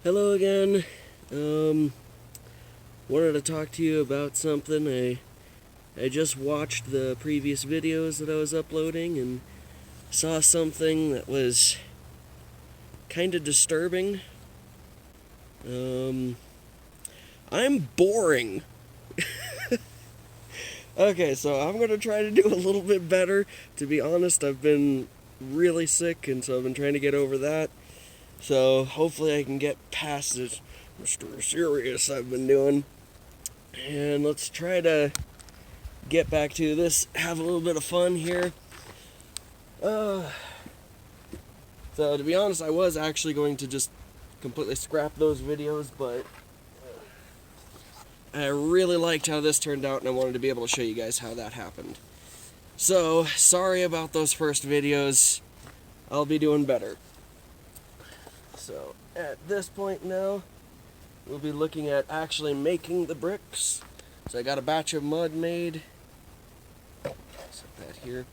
Hello again. Wanted to talk to you about something. I just watched the previous videos that I was uploading and saw something that was kind of disturbing. I'm boring. Okay, so I'm going to try to do a little bit better. To be honest, I've been really sick, and so I've been trying to get over that. So hopefully I can get past this Mr. Serious I've been doing. And let's try to get back to this, have a little bit of fun here. So to be honest, I was actually going to just completely scrap those videos, but I really liked how this turned out, and I wanted to be able to show you guys how that happened. So, sorry about those first videos. I'll be doing better. So, at this point now, we'll be looking at actually making the bricks. So I got a batch of mud made. Set that here.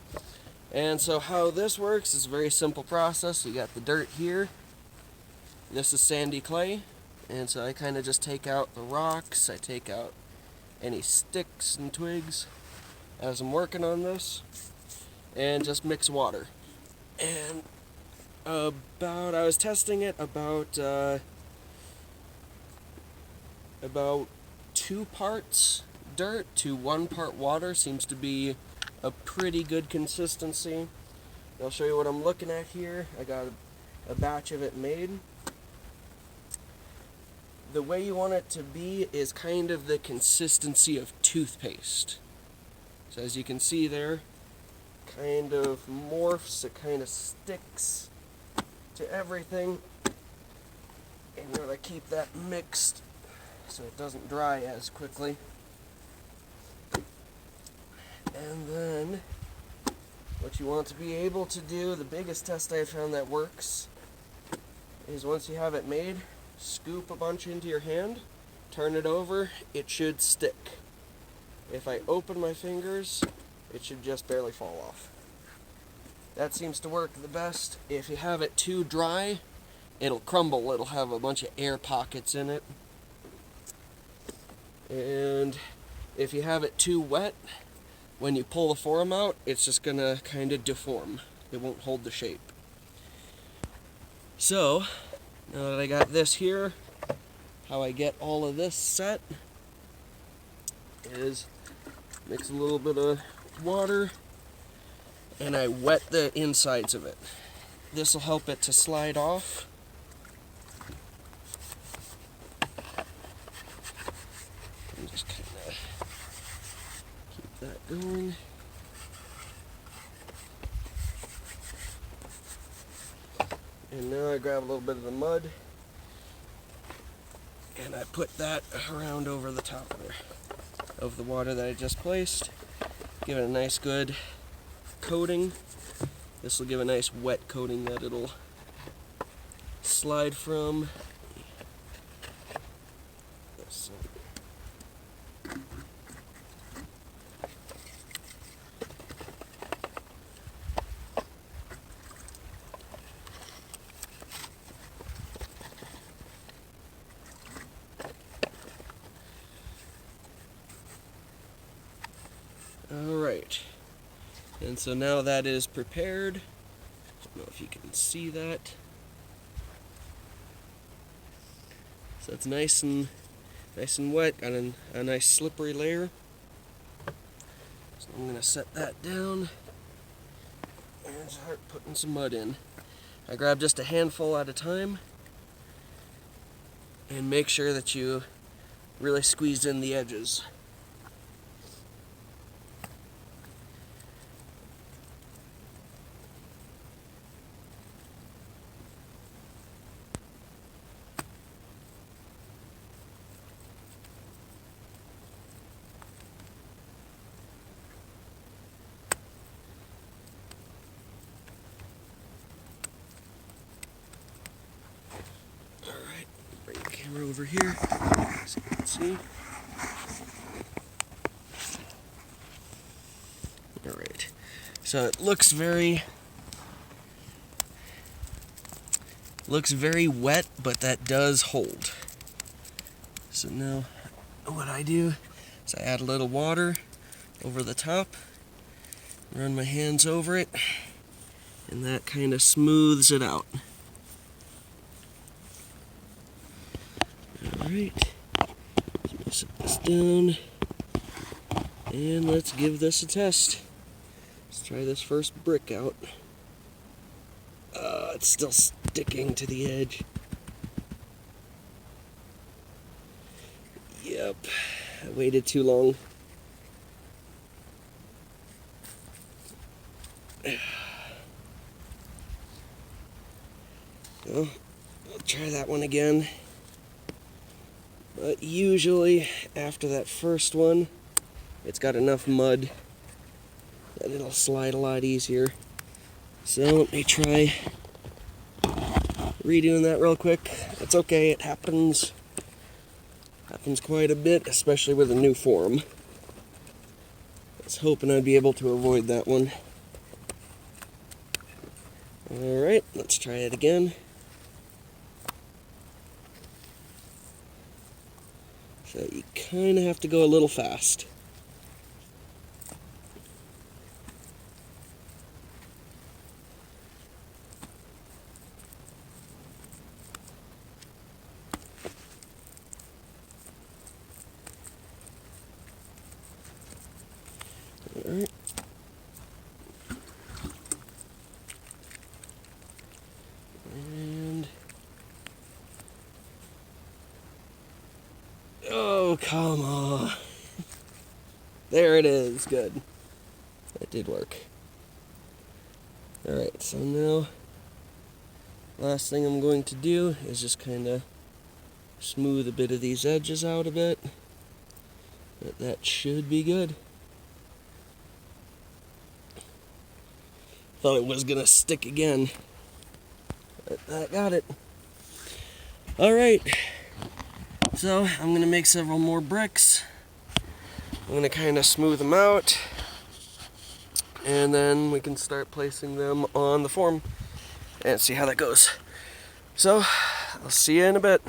And so how this works is a very simple process. You got the dirt here. This is sandy clay. And so I kind of just take out the rocks. I take out any sticks and twigs as I'm working on this. And just mix water. And I was testing it about 2 parts dirt to 1 part water seems to be a pretty good consistency. I'll show you what I'm looking at here. I got a batch of it made. The way you want it to be is kind of the consistency of toothpaste. So as you can see there, kind of morphs, it kind of sticks to everything in order to keep that mixed so it doesn't dry as quickly. And then what you want to be able to do, the biggest test I found that works, is once you have it made, scoop a bunch into your hand, turn it over, it should stick. If I open my fingers, it should just barely fall off. That seems to work the best. If you have it too dry, it'll crumble. It'll have a bunch of air pockets in it. And if you have it too wet, when you pull the form out, it's just gonna kind of deform. It won't hold the shape. So, now that I got this here, how I get all of this set is mix a little bit of water and I wet the insides of it. This will help it to slide off. And just kind of keep that going. And now I grab a little bit of the mud and I put that around over the top of the water that I just placed. Give it a nice good coating. This will give a nice wet coating that it'll slide from. Alright, and so now that is prepared. I don't know if you can see that. So it's nice and wet, got a nice slippery layer. So I'm going to set that down and start putting some mud in. I grab just a handful at a time and make sure that you really squeeze in the edges. Over here, so you can see. Alright, so it looks Looks very wet, but that does hold. So now what I do is I add a little water over the top, run my hands over it, and that kind of smooths it out. Alright, let's set this down, and let's give this a test. Let's try this first brick out. It's still sticking to the edge. Yep, I waited too long. Well, I'll try that one again. But usually, after that first one, it's got enough mud that it'll slide a lot easier. So let me try redoing that real quick. It's okay, it happens. Happens quite a bit, especially with a new form. I was hoping I'd be able to avoid that one. Alright, let's try it again. So you kind of have to go a little fast. Alright. And oh, come on. There it is. Good. That did work. Alright, so now last thing I'm going to do is just kind of smooth a bit of these edges out a bit. But that should be good. Thought it was gonna stick again, but I got it. Alright, so I'm gonna make several more bricks. I'm gonna kind of smooth them out, and then we can start placing them on the form and see how that goes. So, I'll see you in a bit.